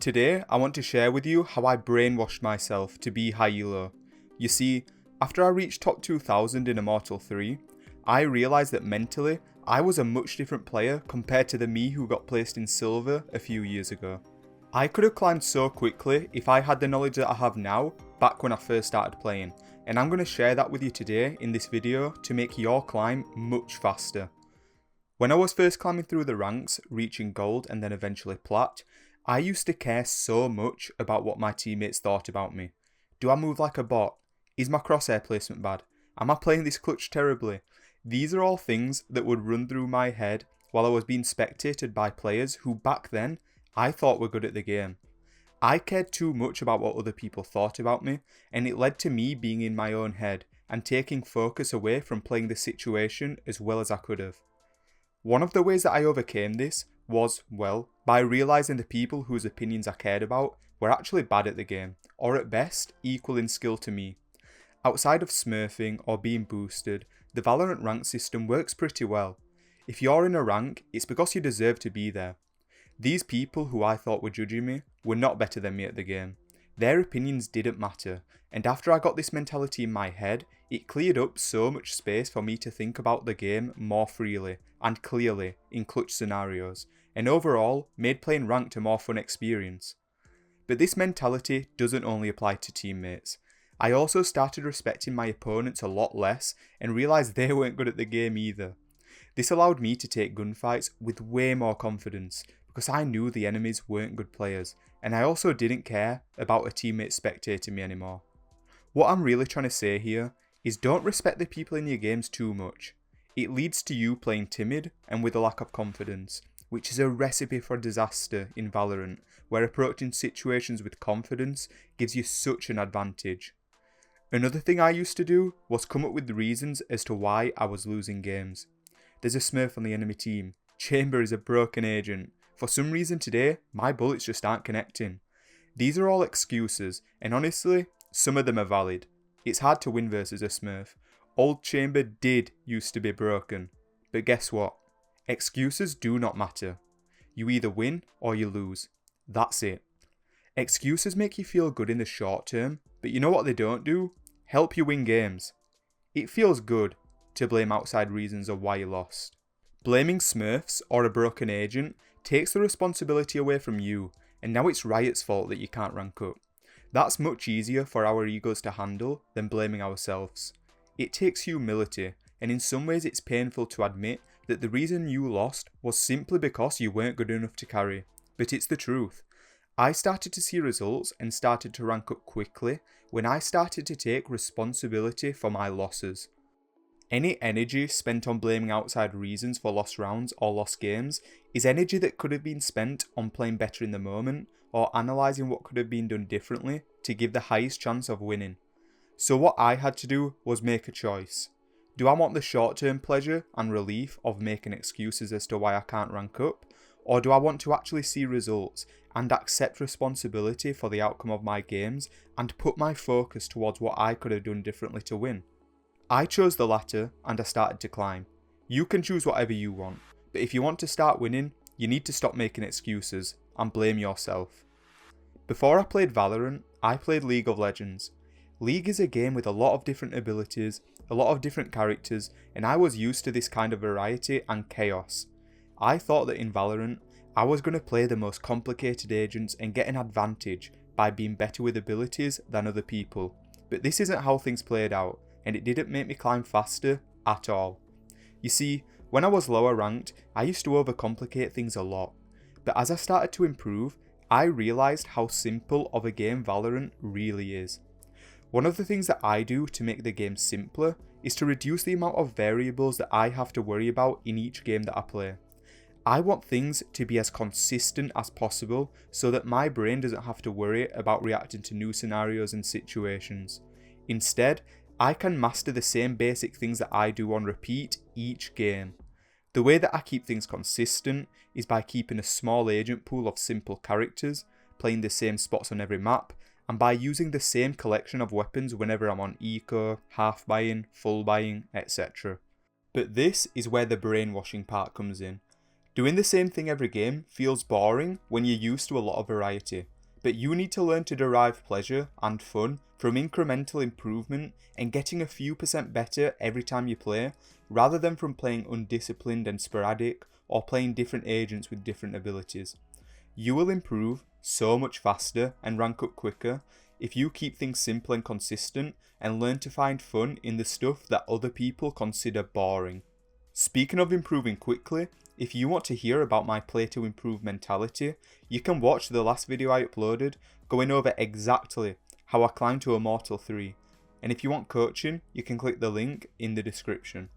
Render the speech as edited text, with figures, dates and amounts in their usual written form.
Today, I want to share with you how I brainwashed myself to be high ELO. You see, after I reached top 2000 in Immortal 3, I realised that mentally, I was a much different player compared to the me who got placed in silver a few years ago. I could have climbed so quickly if I had the knowledge that I have now, back when I first started playing, and I'm going to share that with you today in this video to make your climb much faster. When I was first climbing through the ranks, reaching gold and then eventually plat, I used to care so much about what my teammates thought about me. Do I move like a bot? Is my crosshair placement bad? Am I playing this clutch terribly? These are all things that would run through my head while I was being spectated by players who back then I thought were good at the game. I cared too much about what other people thought about me, and it led to me being in my own head and taking focus away from playing the situation as well as I could have. One of the ways that I overcame this was, well, by realising the people whose opinions I cared about were actually bad at the game, or at best, equal in skill to me. Outside of smurfing or being boosted, the Valorant rank system works pretty well. If you're in a rank, it's because you deserve to be there. These people who I thought were judging me were not better than me at the game. Their opinions didn't matter, and after I got this mentality in my head, it cleared up so much space for me to think about the game more freely and clearly in clutch scenarios, and overall made playing ranked a more fun experience. But this mentality doesn't only apply to teammates. I also started respecting my opponents a lot less and realised they weren't good at the game either. This allowed me to take gunfights with way more confidence because I knew the enemies weren't good players, and I also didn't care about a teammate spectating me anymore. What I'm really trying to say here is don't respect the people in your games too much. It leads to you playing timid and with a lack of confidence, which is a recipe for disaster in Valorant, where approaching situations with confidence gives you such an advantage. Another thing I used to do was come up with reasons as to why I was losing games. There's a smurf on the enemy team. Chamber is a broken agent. For some reason today, my bullets just aren't connecting. These are all excuses, and honestly, some of them are valid. It's hard to win versus a smurf. Old Chamber did used to be broken. But guess what? Excuses do not matter. You either win or you lose. That's it. Excuses make you feel good in the short term, but you know what they don't do? Help you win games. It feels good to blame outside reasons of why you lost. Blaming smurfs or a broken agent takes the responsibility away from you, and now it's Riot's fault that you can't rank up. That's much easier for our egos to handle than blaming ourselves. It takes humility, and in some ways it's painful to admit that the reason you lost was simply because you weren't good enough to carry. But it's the truth. I started to see results and started to rank up quickly when I started to take responsibility for my losses. Any energy spent on blaming outside reasons for lost rounds or lost games is energy that could have been spent on playing better in the moment or analysing what could have been done differently to give the highest chance of winning. So what I had to do was make a choice. Do I want the short-term pleasure and relief of making excuses as to why I can't rank up, or do I want to actually see results and accept responsibility for the outcome of my games and put my focus towards what I could have done differently to win? I chose the latter and I started to climb. You can choose whatever you want, but if you want to start winning, you need to stop making excuses and blame yourself. Before I played Valorant, I played League of Legends. League is a game with a lot of different abilities, a lot of different characters, and I was used to this kind of variety and chaos. I thought that in Valorant, I was going to play the most complicated agents and get an advantage by being better with abilities than other people, but this isn't how things played out, and it didn't make me climb faster at all. You see, when I was lower ranked, I used to overcomplicate things a lot, but as I started to improve, I realised how simple of a game Valorant really is. One of the things that I do to make the game simpler is to reduce the amount of variables that I have to worry about in each game that I play. I want things to be as consistent as possible so that my brain doesn't have to worry about reacting to new scenarios and situations. Instead, I can master the same basic things that I do on repeat each game. The way that I keep things consistent is by keeping a small agent pool of simple characters, playing the same spots on every map, and by using the same collection of weapons whenever I'm on eco, half buying, full buying, etc. But this is where the brainwashing part comes in. Doing the same thing every game feels boring when you're used to a lot of variety, but you need to learn to derive pleasure and fun from incremental improvement and getting a few % better every time you play, rather than from playing undisciplined and sporadic or playing different agents with different abilities. You will improve so much faster and rank up quicker if you keep things simple and consistent and learn to find fun in the stuff that other people consider boring. Speaking of improving quickly, if you want to hear about my play to improve mentality, you can watch the last video I uploaded going over exactly how I climbed to Immortal 3. And if you want coaching, you can click the link in the description.